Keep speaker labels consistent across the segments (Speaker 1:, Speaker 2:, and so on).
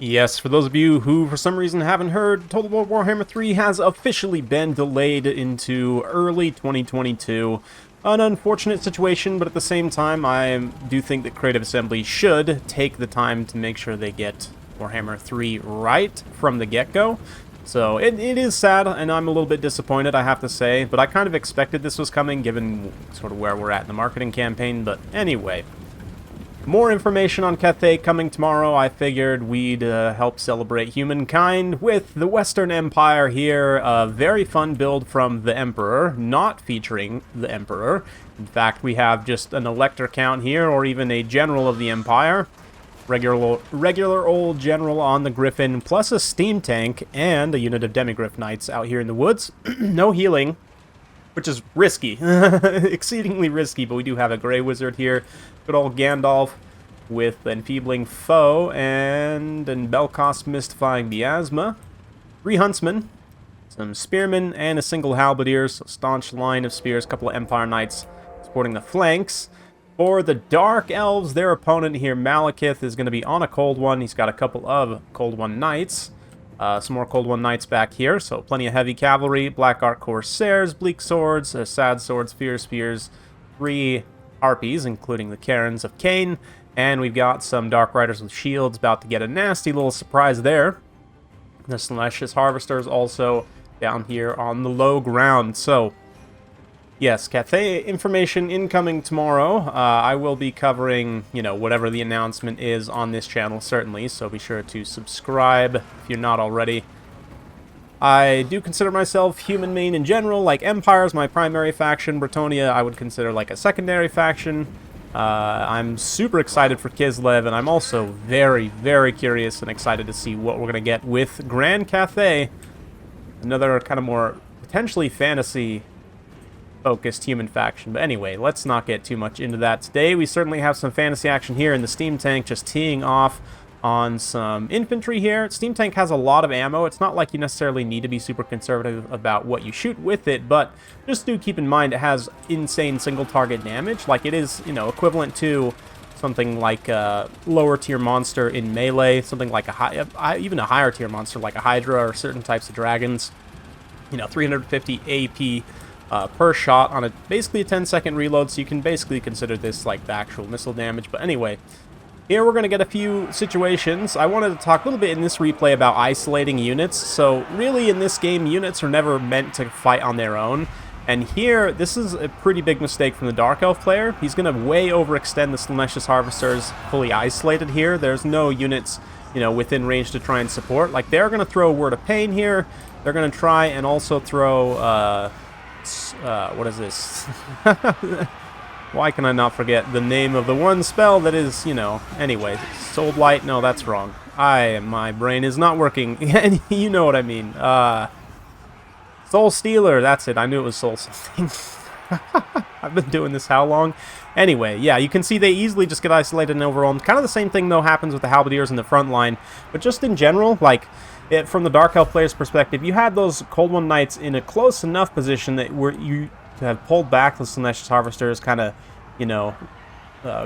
Speaker 1: Yes, for those of you who for some reason haven't heard, Total War Warhammer 3 has officially been delayed into early 2022. An unfortunate situation, but at the same time, I do think that Creative Assembly should take the time to make sure they get Warhammer 3 right from the get-go. So it is sad, and I'm a little bit disappointed, I have to say, but I kind of expected this was coming, given sort of where we're at in the marketing campaign. But anyway, more information on CATHAY coming tomorrow. I figured we'd help celebrate humankind with the Western Empire here. A very fun build from the Emperor, not featuring the Emperor. In fact, we have just an Elector count here, or even a General of the Empire. Regular old General on the Griffin, plus a Steam Tank, and a unit of Demigryph Knights out here in the woods. No healing, which is risky. Exceedingly risky, but we do have a Grey Wizard here. Good old Gandalf with Enfeebling Foe and Belkos Mystifying Miasma. 3 Huntsmen, some Spearmen, and a single Halberdier, so staunch line of spears, a couple of Empire Knights supporting the flanks. For the Dark Elves, their opponent here, Malekith, is going to be on a Cold One. He's got a couple of Cold One Knights. Some more Cold One Knights back here, so plenty of heavy cavalry, Black Ark Corsairs, Bleak Swords, Sad Swords, Fear Spears, 3 Harpies, including the Karens of Cain, and we've got some Dark Riders with shields, about to get a nasty little surprise there. The Salacious Harvesters also down here on the low ground. So, yes, CATHAY information incoming tomorrow. I will be covering, whatever the announcement is on this channel, certainly, so be sure to subscribe if you're not already. I do consider myself human main in general. Like, Empire is my primary faction. Bretonnia I would consider like a secondary faction. I'm super excited for Kislev, and I'm also very, very curious and excited to see what we're going to get with Grand CATHAY. Another kind of more potentially fantasy-focused human faction. But anyway, let's not get too much into that today. We certainly have some fantasy action here in the Steam Tank, just teeing off on some infantry here. Steam Tank has a lot of ammo. It's not like you necessarily need to be super conservative about what you shoot with it, but just do keep in mind it has insane single target damage. Like, it is, equivalent to something like a lower tier monster in melee, something like even a higher tier monster like a Hydra or certain types of dragons. 350 AP per shot on basically a 10-second reload, so you can basically consider this like the actual missile damage. But anyway, here we're going to get a few situations. I wanted to talk a little bit in this replay about isolating units. So really in this game, units are never meant to fight on their own. And here, this is a pretty big mistake from the Dark Elf player. He's going to way overextend the Slanesh Harvesters fully isolated here. There's no units, within range to try and support. Like, they're going to throw Word of Pain here. They're going to try and also throw, what is this? Why can I not forget the name of the one spell that is, anyway, Soul Blight? No, that's wrong. My brain is not working. You know what I mean. Soul Stealer, that's it. I knew it was Soul something. I've been doing this how long? Anyway, yeah, you can see they easily just get isolated and overwhelmed. Kind of the same thing, though, happens with the Halberdiers in the front line. But just in general, like, from the Dark Elf player's perspective, you had those Cold One Knights in a close enough position that you have pulled back the Slanesh Harvesters, kind of,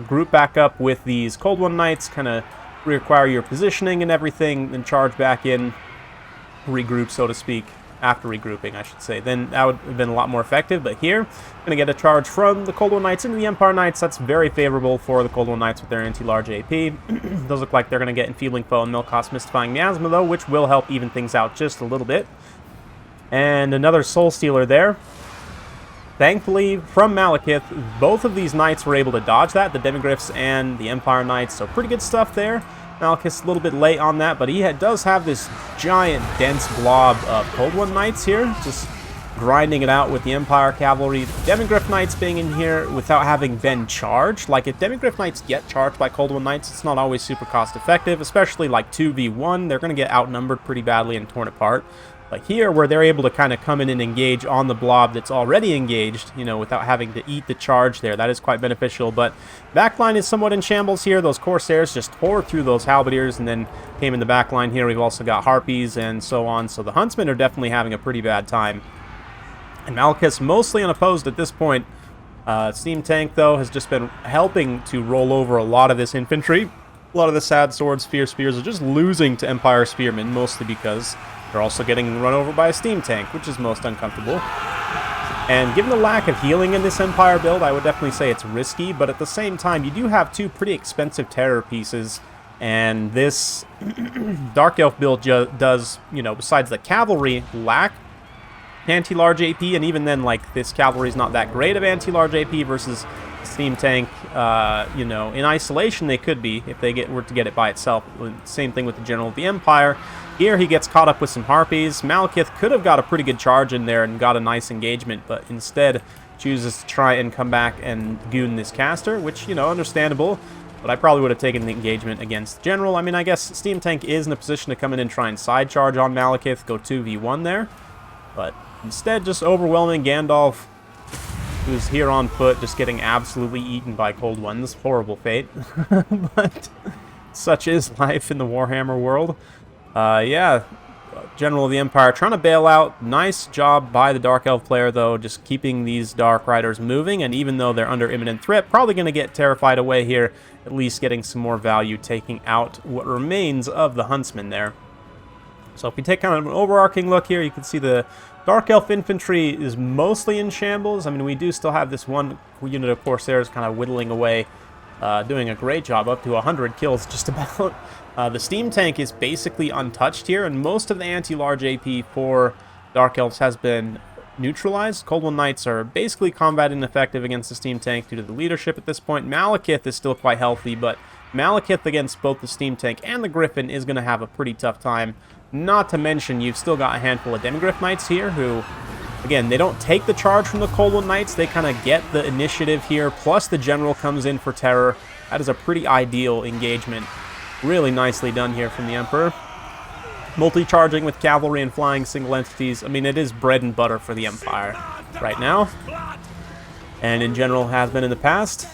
Speaker 1: group back up with these Cold One Knights, kind of require your positioning and everything, and charge back in, regroup, so to speak, after regrouping, I should say. Then that would have been a lot more effective. But here, going to get a charge from the Cold One Knights into the Empire Knights. That's very favorable for the Cold One Knights with their anti-large AP. Those look like they're going to get Enfeebling Foe and Belkos Mystifying Miasma, though, which will help even things out just a little bit. And another Soul Stealer there. Thankfully, from Malekith, both of these knights were able to dodge that, the Demigryphs and the Empire Knights, so pretty good stuff there. Malekith's a little bit late on that, but he does have this giant, dense blob of Cold One Knights here, just grinding it out with the Empire Cavalry. Demigryph Knights being in here without having been charged. Like, if Demigryph Knights get charged by Cold One Knights, it's not always super cost-effective, especially like 2v1. They're going to get outnumbered pretty badly and torn apart. But here, where they're able to kind of come in and engage on the blob that's already engaged, without having to eat the charge there, that is quite beneficial. But backline is somewhat in shambles here. Those Corsairs just tore through those Halberdiers and then came in the backline here. We've also got Harpies and so on. So the Huntsmen are definitely having a pretty bad time. And Malekith's mostly unopposed at this point. Steam Tank, though, has just been helping to roll over a lot of this infantry. A lot of the Sad Swords, Fear Spears are just losing to Empire Spearmen, mostly because they're also getting run over by a steam tank, which is most uncomfortable. And given the lack of healing in this Empire build, I would definitely say it's risky, but at the same time, you do have two pretty expensive terror pieces, and this Dark Elf build does, you know, besides the cavalry, lack anti-large AP, and even then, like, this cavalry is not that great of anti-large AP versus steam tank. You know, in isolation they could be if they were to get it by itself. Same thing with the General of the Empire. Here he gets caught up with some Harpies. Malekith could have got a pretty good charge in there and got a nice engagement, but instead chooses to try and come back and goon this caster, which, you know, understandable, but I probably would have taken the engagement against the General. I mean, I guess Steam Tank is in a position to come in and try and side charge on Malekith, go 2v1 there, but instead just overwhelming Gandalf, who's here on foot, just getting absolutely eaten by Cold Ones. Horrible fate. But such is life in the Warhammer world. Yeah, General of the Empire trying to bail out. Nice job by the Dark Elf player, though, just keeping these Dark Riders moving, and even though they're under imminent threat, probably going to get terrified away here, at least getting some more value, taking out what remains of the Huntsman there. So if we take kind of an overarching look here, you can see the Dark Elf infantry is mostly in shambles. I mean, we do still have this one unit of Corsairs kind of whittling away, doing a great job, up to 100 kills just about. The Steam Tank is basically untouched here, and most of the anti-large AP for Dark Elves has been neutralized. Cold One Knights are basically combat ineffective against the Steam Tank due to the leadership at this point. Malekith is still quite healthy, but Malekith against both the Steam Tank and the Griffin is going to have a pretty tough time. Not to mention, you've still got a handful of Demigryph Knights here who, again, they don't take the charge from the Cold One Knights. They kind of get the initiative here, plus the General comes in for terror. That is a pretty ideal engagement. Really nicely done here from the Emperor. Multi-charging with cavalry and flying single entities. I mean, it is bread and butter for the Empire right now. And in general has been in the past.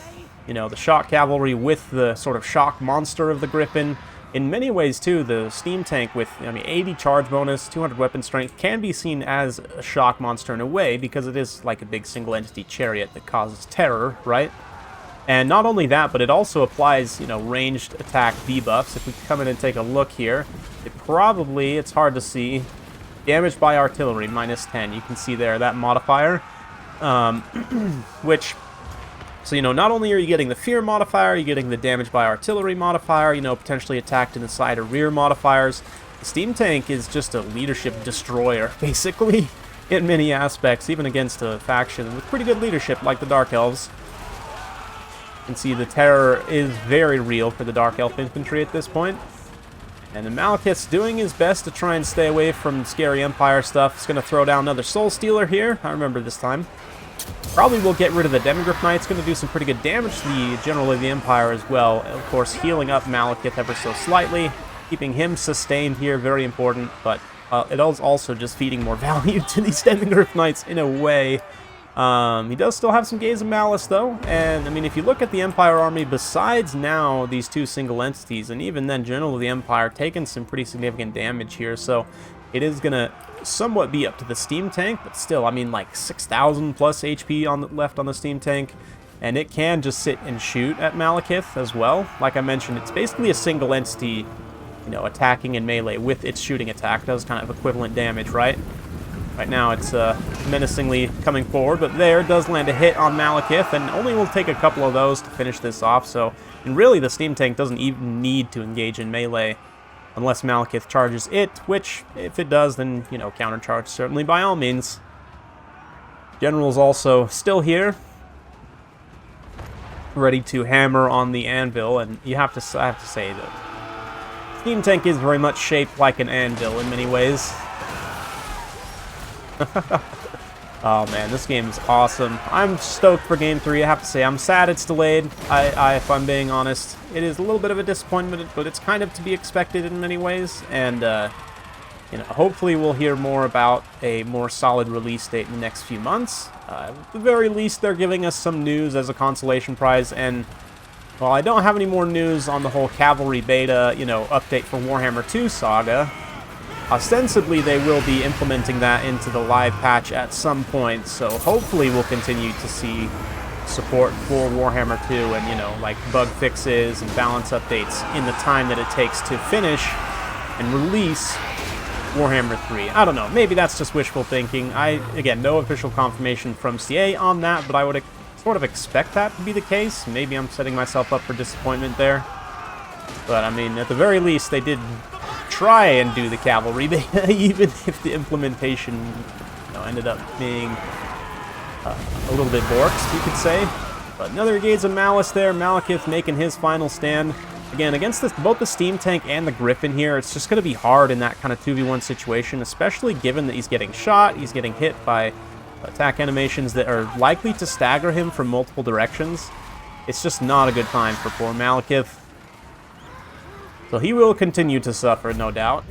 Speaker 1: You know, the shock cavalry with the sort of shock monster of the Griffin. In many ways, too, the Steam Tank with, I mean, 80 charge bonus, 200 weapon strength can be seen as a shock monster in a way, because it is like a big single-entity chariot that causes terror, right? And not only that, but it also applies, you know, ranged attack debuffs. If we come in and take a look here, it's hard to see, damage by artillery, -10. You can see there, that modifier, which... So, you know, not only are you getting the fear modifier, you're getting the damage by artillery modifier, you know, potentially attacked in the side or rear modifiers. The Steam Tank is just a leadership destroyer, basically, in many aspects, even against a faction with pretty good leadership like the Dark Elves. You can see the terror is very real for the Dark Elf infantry at this point. And the Malekith's doing his best to try and stay away from scary Empire stuff. He's going to throw down another Soul Stealer here. I remember this time. Probably will get rid of the Demigryph Knight. It's going to do some pretty good damage to the General of the Empire as well. Of course, healing up Malekith ever so slightly. Keeping him sustained here, very important. But it is also just feeding more value to these Demigryph Knights in a way. He does still have some Gaze of Malice, though. And, I mean, if you look at the Empire army, besides now these two single entities, and even then General of the Empire, taking some pretty significant damage here. So it is going to somewhat be up to the Steam Tank, but still, I mean, like 6,000 plus HP left on the Steam Tank, and it can just sit and shoot at Malekith as well. Like I mentioned, it's basically a single entity, you know, attacking in melee with its shooting attack. Does kind of equivalent damage, right? Right now it's menacingly coming forward, but there does land a hit on Malekith, and only will take a couple of those to finish this off. So, and really the Steam Tank doesn't even need to engage in melee unless Malekith charges it, which, if it does, then, you know, countercharge certainly by all means. General's also still here, ready to hammer on the anvil, and I have to say that Steam Tank is very much shaped like an anvil in many ways. Oh man, this game is awesome. I'm stoked for Game 3, I have to say. I'm sad it's delayed, if I'm being honest. It is a little bit of a disappointment, but it's kind of to be expected in many ways. And, you know, hopefully we'll hear more about a more solid release date in the next few months. At the very least, they're giving us some news as a consolation prize. And while I don't have any more news on the whole Cavalry beta, you know, update for Warhammer 2 Saga, ostensibly, they will be implementing that into the live patch at some point, so hopefully we'll continue to see support for Warhammer 2 and, you know, like bug fixes and balance updates in the time that it takes to finish and release Warhammer 3. I don't know, maybe that's just wishful thinking. Again, no official confirmation from CA on that, but I would sort of expect that to be the case. Maybe I'm setting myself up for disappointment there. But, I mean, at the very least, they did try and do the cavalry, even if the implementation, you know, ended up being a little bit borked, you could say. But another Gaze of Malice there. Malekith making his final stand. Again, against both the Steam Tank and the Griffin here, it's just going to be hard in that kind of 2v1 situation, especially given that he's getting shot, he's getting hit by attack animations that are likely to stagger him from multiple directions. It's just not a good time for poor Malekith. So he will continue to suffer, no doubt,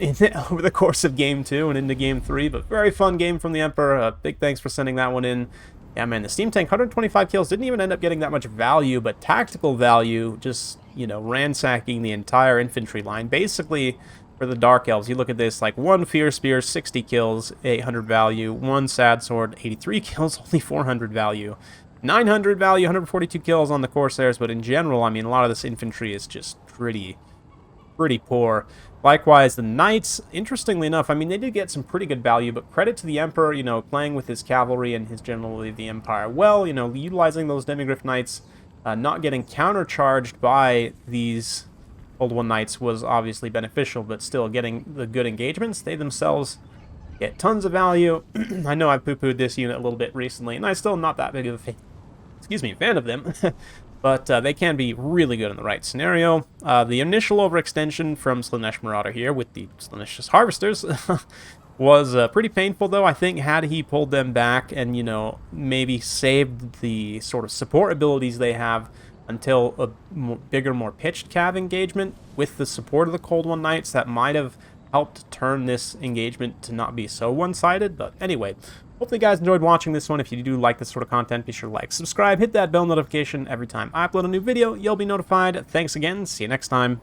Speaker 1: over the course of Game 2 and into Game 3, but very fun game from the Emperor. Big thanks for sending that one in. Yeah, man, the Steam Tank, 125 kills, didn't even end up getting that much value, but tactical value, just, you know, ransacking the entire infantry line. Basically, for the Dark Elves, you look at this, like, 1 Fear Spear, 60 kills, 800 value, 1 Sad Sword, 83 kills, only 400 value. 900 value, 142 kills on the Corsairs, but in general, I mean, a lot of this infantry is just pretty poor. Likewise, the Knights, interestingly enough, I mean, they did get some pretty good value, but credit to the Emperor, you know, playing with his cavalry and his generally the Empire well, you know, utilizing those Demigryph Knights, not getting countercharged by these Old One Knights was obviously beneficial, but still getting the good engagements. They themselves get tons of value. I know I've poo-pooed this unit a little bit recently, and I'm still not that big of a fan of them. But they can be really good in the right scenario. The initial overextension from Slaanesh Marauder here with the Slaanesh Harvesters was pretty painful, though. I think had he pulled them back and, you know, maybe saved the sort of support abilities they have until a bigger, more pitched cav engagement with the support of the Cold One Knights, that might have helped turn this engagement to not be so one-sided. But anyway, hopefully you guys enjoyed watching this one. If you do like this sort of content, be sure to like, subscribe, hit that bell notification. Every time I upload a new video, you'll be notified. Thanks again. See you next time.